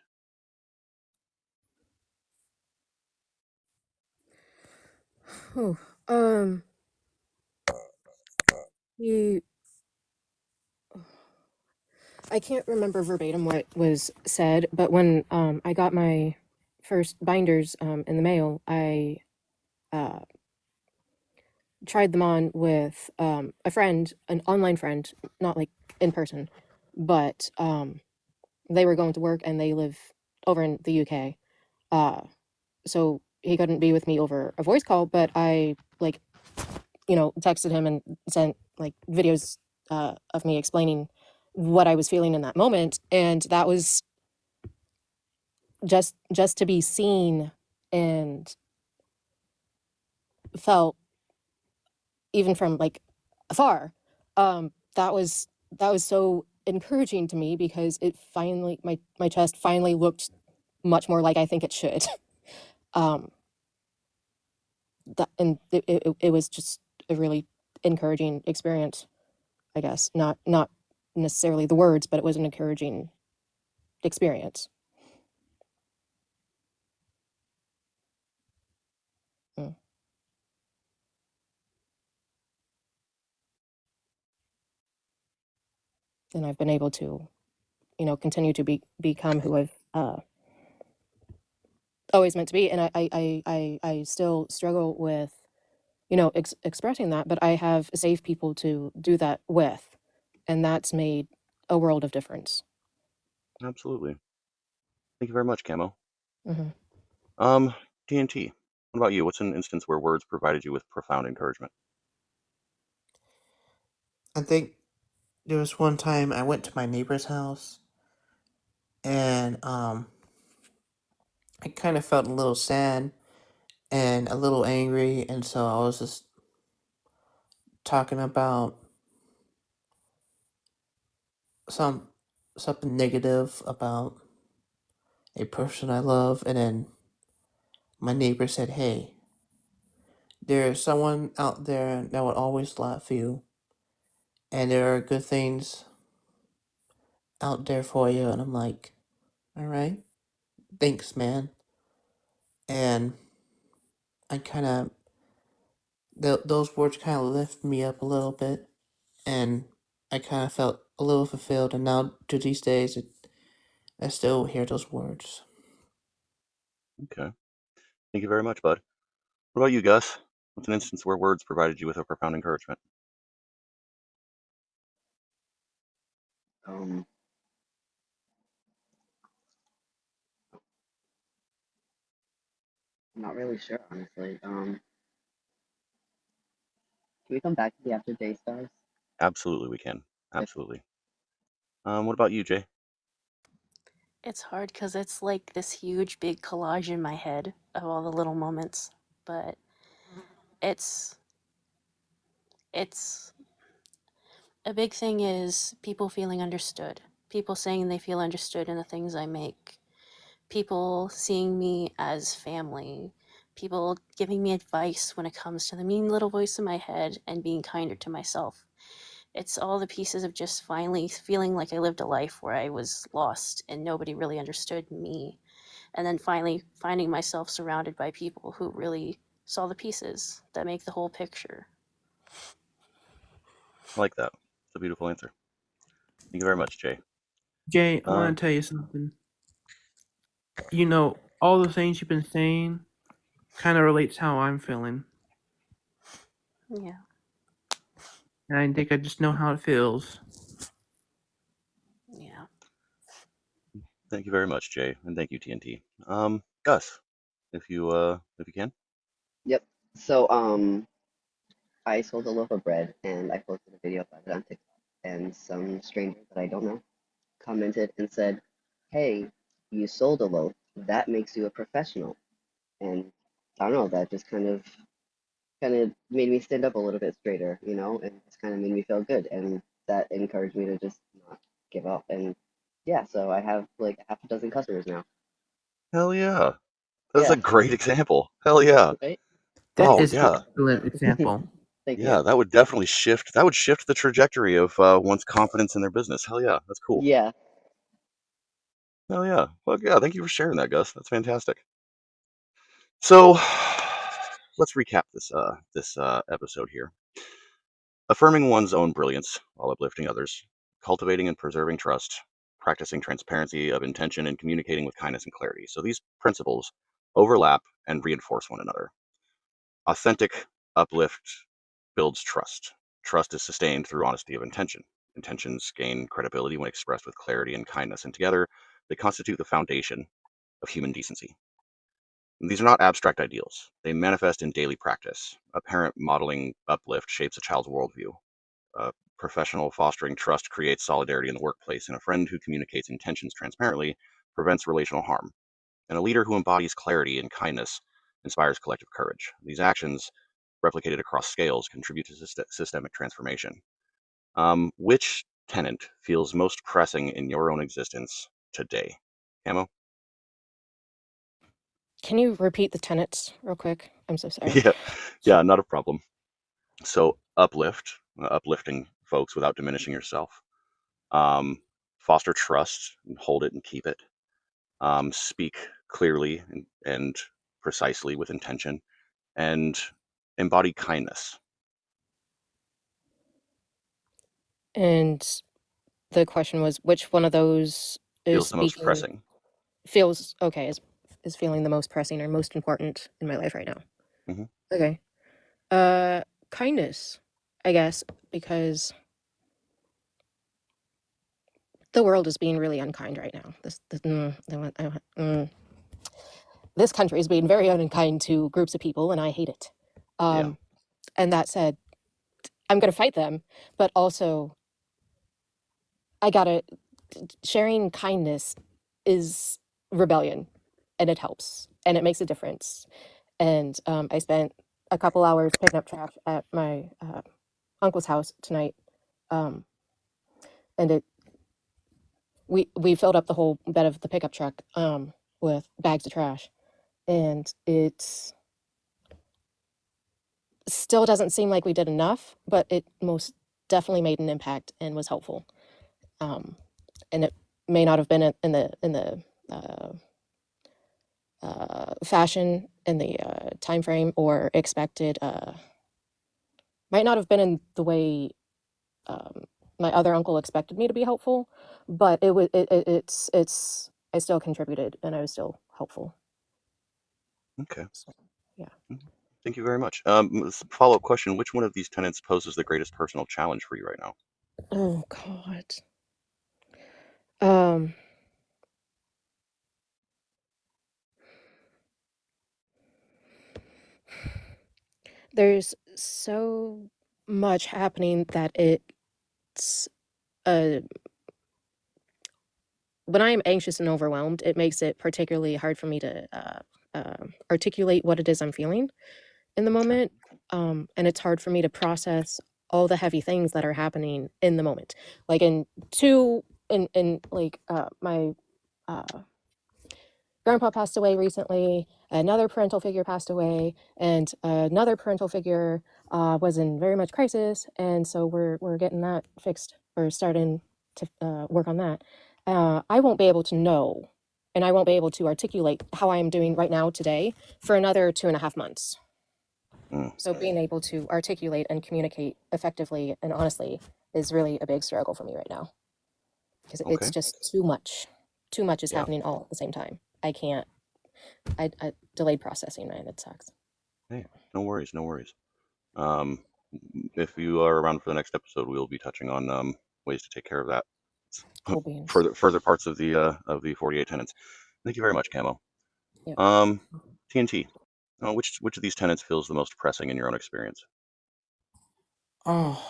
[SPEAKER 2] Whew. You, I can't remember verbatim what was said, but when I got my first binders in the mail, I uh, tried them on with a friend, an online friend, not like in person, but they were going to work and they live over in the UK. So he couldn't be with me over a voice call, but I like, texted him and sent like videos of me explaining what I was feeling in that moment. And that was just to be seen and felt even from like afar. That was so encouraging to me because it finally my chest finally looked much more like I think it should. um it was just a really encouraging experience, I guess. Not necessarily the words, but it was an encouraging experience. Mm. And I've been able to, continue to become who I've always meant to be. And I still struggle with, expressing that, but I have safe people to do that with, and that's made a world of difference.
[SPEAKER 1] Absolutely. Thank you very much, Camo.
[SPEAKER 2] Hmm.
[SPEAKER 1] TNT, what about you? What's an instance where words provided you with profound encouragement?
[SPEAKER 3] I think there was one time I went to my neighbor's house and I kind of felt a little sad and a little angry, and so I was just talking about some something negative about a person I love, and then my neighbor said, "Hey, there's someone out there that would always love you, and there are good things out there for you." And I'm like, "All right, thanks, man." And I kind of those words kind of lift me up a little bit, and I kind of felt a little fulfilled. And now to these days, I still hear those words.
[SPEAKER 1] Okay. Thank you very much, bud. What about you, Gus? What's an instance where words provided you with a profound encouragement?
[SPEAKER 5] Um, I'm not really sure, honestly. Can we come back to the After Day Stars?
[SPEAKER 1] Absolutely, we can.
[SPEAKER 5] Okay.
[SPEAKER 1] Absolutely. What about you, Jay?
[SPEAKER 8] It's hard because it's like this huge big collage in my head of all the little moments, but it's it's a big thing is people feeling understood. People saying they feel understood in the things I make. People seeing me as family. People giving me advice when it comes to the mean little voice in my head and being kinder to myself. It's all the pieces of just finally feeling like I lived a life where I was lost and nobody really understood me. And then finally finding myself surrounded by people who really saw the pieces that make the whole picture.
[SPEAKER 1] I like that. It's a beautiful answer. Thank you very much, Jay.
[SPEAKER 3] Jay, I
[SPEAKER 1] Uh,
[SPEAKER 3] want to tell you something. All the things you've been saying kind of relates how I'm feeling,
[SPEAKER 8] Yeah.
[SPEAKER 3] and I think I just know how it feels.
[SPEAKER 8] Yeah.
[SPEAKER 1] Thank you very much, Jay, and thank you, TNT. Gus, if you can.
[SPEAKER 5] Yep. So, I sold a loaf of bread and I posted a video about it on TikTok. And some stranger that I don't know commented and said, "Hey, you sold a loaf. That makes you a professional." And I don't know, that just kind of made me stand up a little bit straighter, and just kind of made me feel good. And that encouraged me to just not give up. And yeah, so I have like half a dozen customers now.
[SPEAKER 1] Hell yeah. That's a
[SPEAKER 5] Yeah,
[SPEAKER 1] great example. Hell yeah.
[SPEAKER 5] right?
[SPEAKER 3] That
[SPEAKER 1] Oh
[SPEAKER 3] is an
[SPEAKER 1] yeah,
[SPEAKER 3] excellent example.
[SPEAKER 5] Thank you.
[SPEAKER 1] yeah, that would definitely shift. That would shift the trajectory of one's confidence in their business. Hell yeah, that's cool.
[SPEAKER 5] Yeah.
[SPEAKER 1] Hell yeah. Well, yeah. Thank you for sharing that, Gus. That's fantastic. So, let's recap this episode here. Affirming one's own brilliance while uplifting others, cultivating and preserving trust, practicing transparency of intention, and communicating with kindness and clarity. So these principles overlap and reinforce one another. Authentic uplift builds trust. Trust is sustained through honesty of intention. Intentions gain credibility when expressed with clarity and kindness, and together they constitute the foundation of human decency. These are not abstract ideals. They manifest in daily practice. A parent modeling uplift shapes a child's worldview. A professional fostering trust creates solidarity in the workplace, and a friend who communicates intentions transparently prevents relational harm. And a leader who embodies clarity and kindness inspires collective courage. These actions, replicated across scales, contribute to systemic transformation. Which tenant feels most pressing in your own existence today? Camo?
[SPEAKER 2] Can you repeat the tenets real quick? I'm so sorry.
[SPEAKER 1] Yeah, not a problem. So uplifting folks without diminishing yourself. Foster trust and hold it and keep it. Speak clearly and precisely with intention, and embody kindness.
[SPEAKER 2] And the question was, which one of those is
[SPEAKER 1] Feels the most
[SPEAKER 2] speaking
[SPEAKER 1] pressing.
[SPEAKER 2] feels okay, is feeling the most pressing or most important in my life right now?
[SPEAKER 1] hmm
[SPEAKER 2] Okay. Kindness, I guess, because the world is being really unkind right now. This country is being very unkind to groups of people, and I hate it.
[SPEAKER 1] Yeah.
[SPEAKER 2] And that said, I'm going to fight them, but also I gotta sharing kindness is rebellion, and it helps, and it makes a difference. And I spent a couple hours picking up trash at my uncle's house tonight, um, and we filled up the whole bed of the pickup truck with bags of trash, and it still doesn't seem like we did enough, but it most definitely made an impact and was helpful. And it may not have been in the uh, fashion in the time frame or expected, might not have been in the way um, my other uncle expected me to be helpful, but it's I still contributed and I was still helpful.
[SPEAKER 1] Okay.
[SPEAKER 2] So, yeah.
[SPEAKER 1] Thank you very much. Follow-up question: which one of these tenants poses the greatest personal challenge for you right now?
[SPEAKER 2] Oh God. Um. There's so much happening that it's uh when I am anxious and overwhelmed, it makes it particularly hard for me to articulate what it is I'm feeling in the
[SPEAKER 1] Okay.
[SPEAKER 2] moment. And it's hard for me to process all the heavy things that are happening in the moment. Like in like my uh, grandpa passed away recently, another parental figure passed away, and another parental figure was in very much crisis, and so we're getting that fixed or starting to work on that. I won't be able to know, and I won't be able to articulate how I am doing right now today for another 2.5 months.
[SPEAKER 1] Mm,
[SPEAKER 2] So being able to articulate and communicate effectively and honestly is really a big struggle for me right now because it's
[SPEAKER 1] okay.
[SPEAKER 2] just too much. Too much is
[SPEAKER 1] Yeah.
[SPEAKER 2] happening all at the same time. I can't. I delayed processing, man. It sucks.
[SPEAKER 1] Hey, no worries, no worries. Um, if you are around for the next episode, we will be touching on ways to take care of that.
[SPEAKER 2] Cool beans.
[SPEAKER 1] Further parts of the 48 tenants. Thank you very much, Camo.
[SPEAKER 2] Yep.
[SPEAKER 1] TNT. Which of these tenants feels the most pressing in your own experience?
[SPEAKER 3] Oh,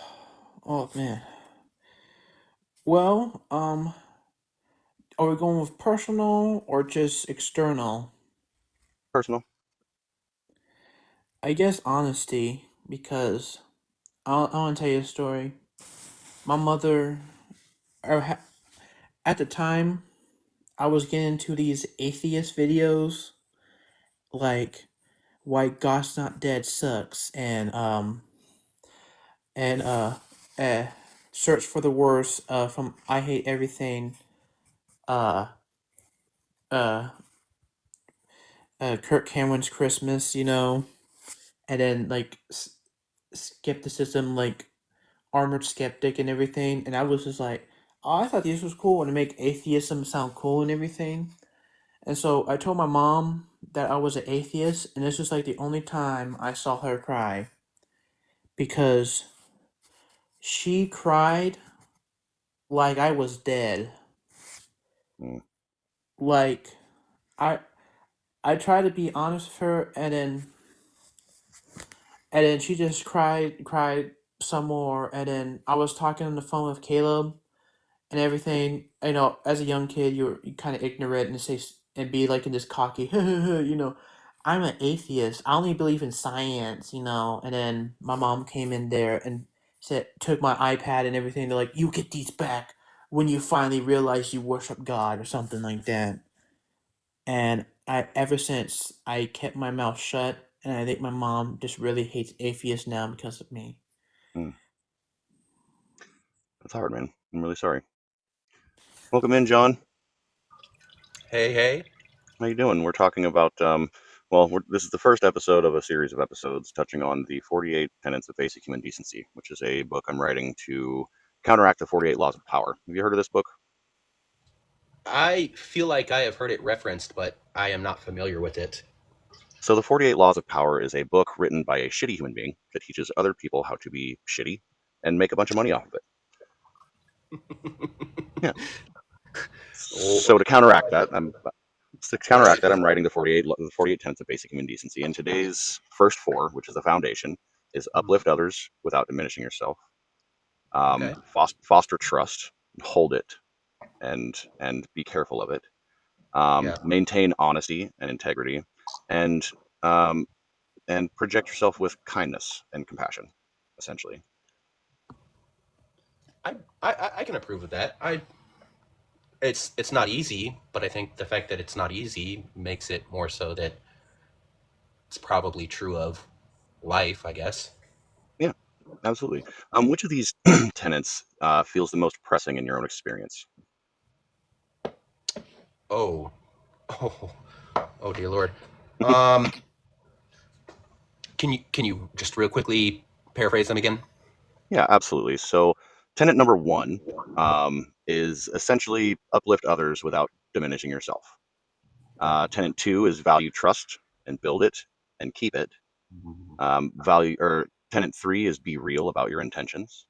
[SPEAKER 3] oh man. Well, are we going with personal or just external?
[SPEAKER 1] Personal.
[SPEAKER 3] I guess honesty, because I want to tell you a story. My mother, at the time, I was getting into these atheist videos, like why God's Not Dead sucks, and uh search for the words from I Hate Everything, uh uh Kirk Cameron's Christmas, and then like skepticism, like Armored Skeptic and everything, and I was just like, oh, I thought this was cool and to make atheism sound cool and everything. And so I told my mom that I was an atheist, and this was like the only time I saw her cry, because she cried like I was dead.
[SPEAKER 1] Mm.
[SPEAKER 3] Like I I tried to be honest with her, and then she just cried some more, and then I was talking on the phone with Caleb and everything. As a young kid, you kind of ignorant and and be like in this cocky, I'm an atheist. I only believe in science, And then my mom came in there and took my iPad and everything. They're like, you get these back when you finally realize you worship God or something like that. And ever since I kept my mouth shut, and I think my mom just really hates atheists now because of me.
[SPEAKER 1] Mm. That's hard, man. I'm really sorry. Welcome in, John.
[SPEAKER 10] Hey, hey.
[SPEAKER 1] How you doing? We're talking about this is the first episode of a series of episodes touching on the 48 Tenets of Basic Human Decency, which is a book I'm writing to counteract the 48 Laws of Power. Have you heard of this book?
[SPEAKER 10] I feel like I have heard it referenced, but I am not familiar with it.
[SPEAKER 1] So the 48 Laws of Power is a book written by a shitty human being that teaches other people how to be shitty and make a bunch of money off of it. Yeah. So to counteract that, I'm writing the 48 Tenets of Basic Human Decency. And today's first four, which is the foundation, is uplift others without diminishing yourself.
[SPEAKER 10] Okay.
[SPEAKER 1] Foster trust, hold it, and be careful of it. Maintain honesty and integrity, and project yourself with kindness and compassion, essentially.
[SPEAKER 10] I can approve of that. It's not easy, but I think the fact that it's not easy makes it more so that it's probably true of life, I guess.
[SPEAKER 1] Yeah, absolutely. Which of these tenets feels the most pressing in your own experience?
[SPEAKER 10] Oh, oh, oh, dear Lord. Um, can you just real quickly paraphrase them again?
[SPEAKER 1] Yeah, absolutely. So, tenet number one is essentially uplift others without diminishing yourself. Tenet two is value trust and build it and keep it. Tenet three is be real about your intentions,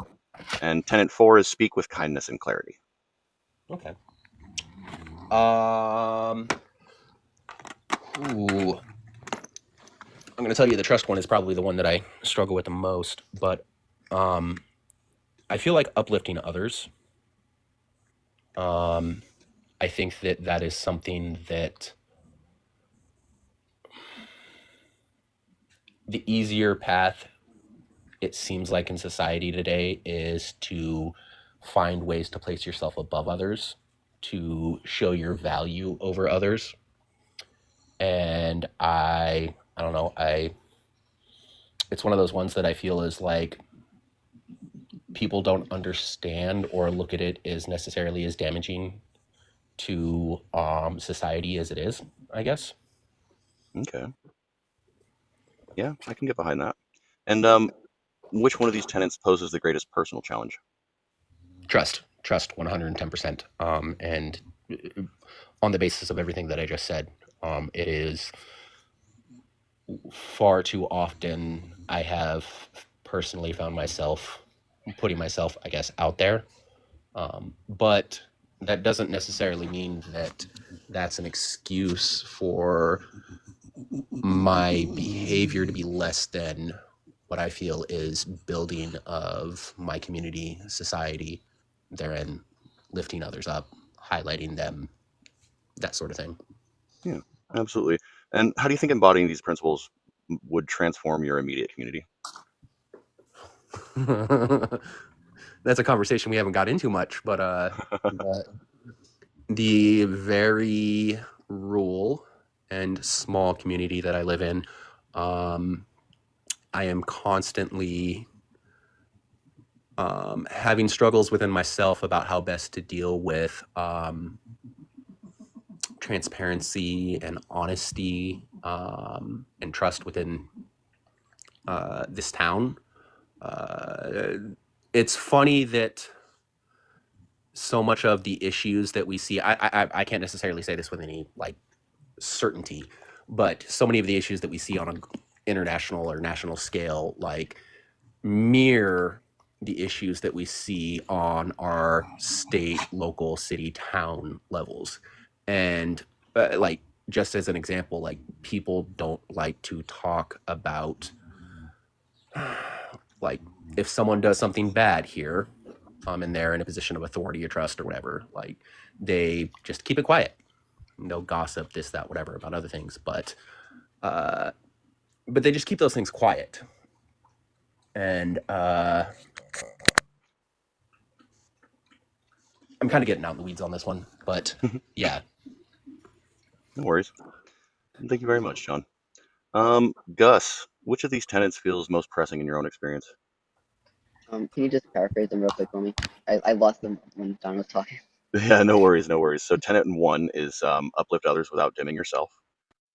[SPEAKER 1] and tenet four is speak with kindness and clarity.
[SPEAKER 10] Okay. Ooh. I'm going to tell you the trust one is probably the one that I struggle with the most, but I feel like uplifting others. I think that is something that the easier path, it seems like in society today, is to find ways to place yourself above others, to show your value over others. And I don't know, it's one of those ones that I feel is like people don't understand or look at it as necessarily as damaging to society as it is, I guess.
[SPEAKER 1] Okay. Yeah, I can get behind that. And which one of these tenets poses the greatest personal challenge?
[SPEAKER 10] Trust 110%. And on the basis of everything that I just said, it is far too often I have personally found myself putting myself, I guess, out there. But that doesn't necessarily mean that that's an excuse for my behavior to be less than what I feel is building of my community, society, therein lifting others up, highlighting them, that sort of thing.
[SPEAKER 1] Yeah, absolutely. And how do you think embodying these principles would transform your immediate community?
[SPEAKER 10] That's a conversation we haven't got into much, but the very rural and small community that I live in, I am constantly having struggles within myself about how best to deal with transparency and honesty and trust within this town. It's funny that so much of the issues that we see, I can't necessarily say this with any like certainty, but so many of the issues that we see on an international or national scale, like mirror the issues that we see on our state, local, city, town levels. And like, just as an example, like people don't like to talk about like if someone does something bad here, and they're in a position of authority or trust or whatever, like they just keep it quiet. They'll gossip this, that, whatever about other things, but they just keep those things quiet. And I'm kind of getting out in the weeds on this one, but yeah.
[SPEAKER 1] No worries. Thank you very much, John. Gus, which of these tenets feels most pressing in your own experience?
[SPEAKER 5] Can you just paraphrase them real quick for me? I lost them when John was talking.
[SPEAKER 1] Yeah, no worries, no worries. So tenet 1 is uplift others without dimming yourself.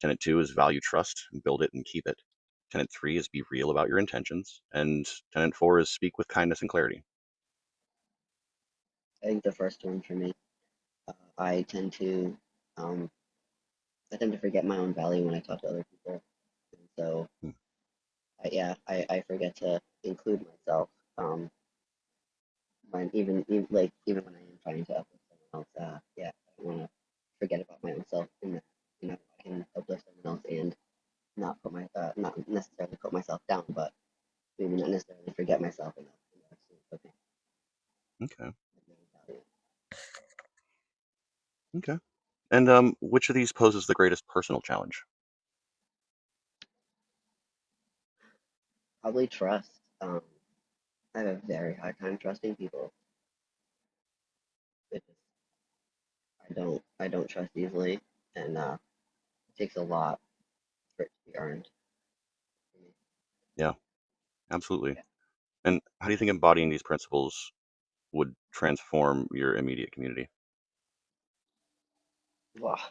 [SPEAKER 1] Tenet 2 is value trust and build it and keep it. Tenet 3 is be real about your intentions. And tenet 4 is speak with kindness and clarity.
[SPEAKER 5] I think the first one for me. I tend to um, forget my own value when I talk to other people, and so
[SPEAKER 1] Hmm.
[SPEAKER 5] I forget to include myself. When even when I am trying to uplift someone else, I don't want to forget about my own self, and that I can uplift someone else and not necessarily put myself down, but maybe not necessarily forget myself enough. Okay.
[SPEAKER 1] Okay. Okay. And which of these poses the greatest personal challenge?
[SPEAKER 5] Probably trust. I have a very hard time trusting people. It just, I don't trust easily, and it takes a lot for it to be earned.
[SPEAKER 1] Yeah, absolutely.
[SPEAKER 5] Yeah.
[SPEAKER 1] And how do you think embodying these principles would transform your immediate community?
[SPEAKER 5] Well, I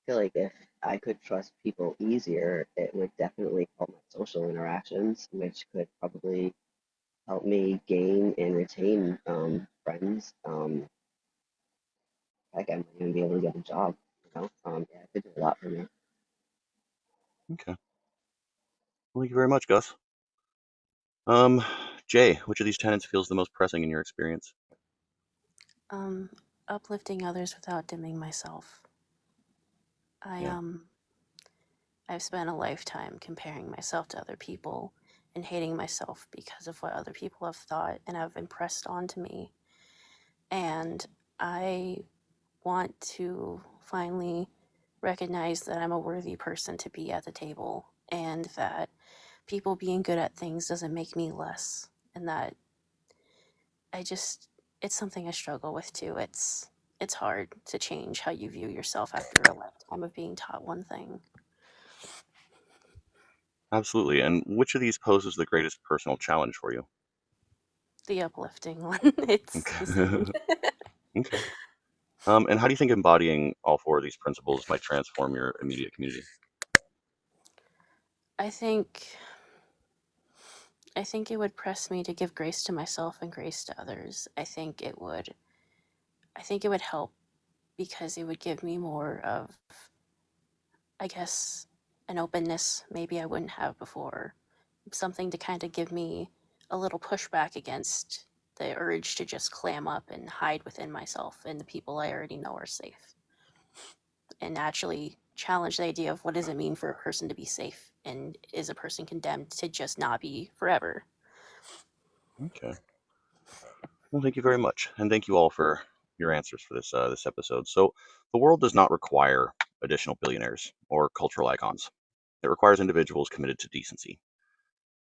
[SPEAKER 5] feel like if I could trust people easier, it would definitely help my social interactions, which could probably help me gain and retain friends. Like I might even be able to get a job. Yeah, it could do a lot for me.
[SPEAKER 1] Okay. Well, thank you very much, Gus. Um, Jay, which of these tenets feels the most pressing in your experience?
[SPEAKER 8] Um, Uplifting others without dimming myself. I
[SPEAKER 1] Yeah.
[SPEAKER 8] I've spent a lifetime comparing myself to other people and hating myself because of what other people have thought and have impressed onto me. And I want to finally recognize that I'm a worthy person to be at the table and that people being good at things doesn't make me less. And that it's something I struggle with too. It's hard to change how you view yourself after a lifetime of being taught one thing.
[SPEAKER 1] Absolutely. And which of these poses the greatest personal challenge for you?
[SPEAKER 8] The uplifting one. It's the same.
[SPEAKER 1] Okay. Okay. And how do you think embodying all 4 of these principles might transform your immediate community?
[SPEAKER 8] I think it would press me to give grace to myself and grace to others. I think it would help because it would give me more of, I guess, an openness maybe I wouldn't have before. Something to kind of give me a little pushback against the urge to just clam up and hide within myself and the people I already know are safe. And actually challenge the idea of what does it mean for a person to be safe, and is a person condemned to just not be forever?
[SPEAKER 1] Okay. Well, thank you very much, and thank you all for your answers for this episode. So, the world does not require additional billionaires or cultural icons. It requires individuals committed to decency.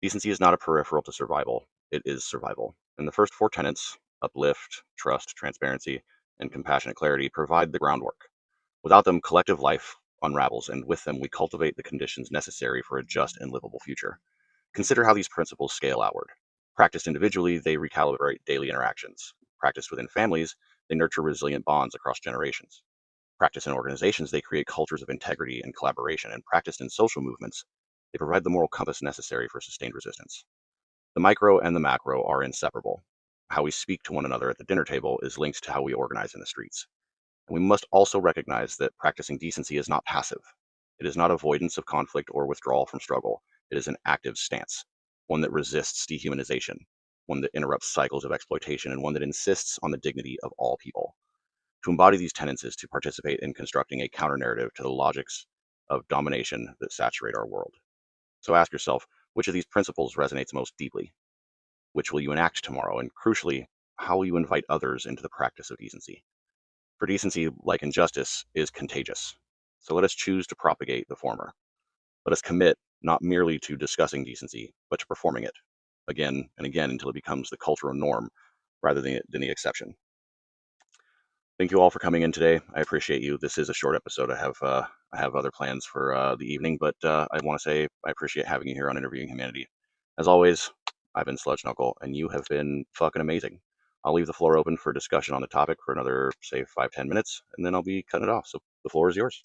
[SPEAKER 1] Decency is not a peripheral to survival; it is survival. And the first 4 tenets, uplift, trust, transparency, and compassionate clarity, provide the groundwork. Without them, collective life unravels, and with them we cultivate the conditions necessary for a just and livable future. Consider how these principles scale outward. Practiced individually, they recalibrate daily interactions. Practiced within families, they nurture resilient bonds across generations. Practiced in organizations, they create cultures of integrity and collaboration. And practiced in social movements, they provide the moral compass necessary for sustained resistance. The micro and the macro are inseparable. How we speak to one another at the dinner table is linked to how we organize in the streets. And we must also recognize that practicing decency is not passive. It is not avoidance of conflict or withdrawal from struggle. It is an active stance, one that resists dehumanization, one that interrupts cycles of exploitation, and one that insists on the dignity of all people. To embody these tenets is to participate in constructing a counter-narrative to the logics of domination that saturate our world. So ask yourself, which of these principles resonates most deeply? Which will you enact tomorrow? And crucially, how will you invite others into the practice of decency? For decency, like injustice, is contagious. So let us choose to propagate the former. Let us commit not merely to discussing decency, but to performing it again and again until it becomes the cultural norm rather than the exception. Thank you all for coming in today. I appreciate you. This is a short episode. I have other plans for the evening, but I want to say I appreciate having you here on Interviewing Humanity. As always, I've been Sludge Knuckle, and you have been fucking amazing. I'll leave the floor open for discussion on the topic for another, say, 5-10 minutes, and then I'll be cutting it off. So the floor is yours.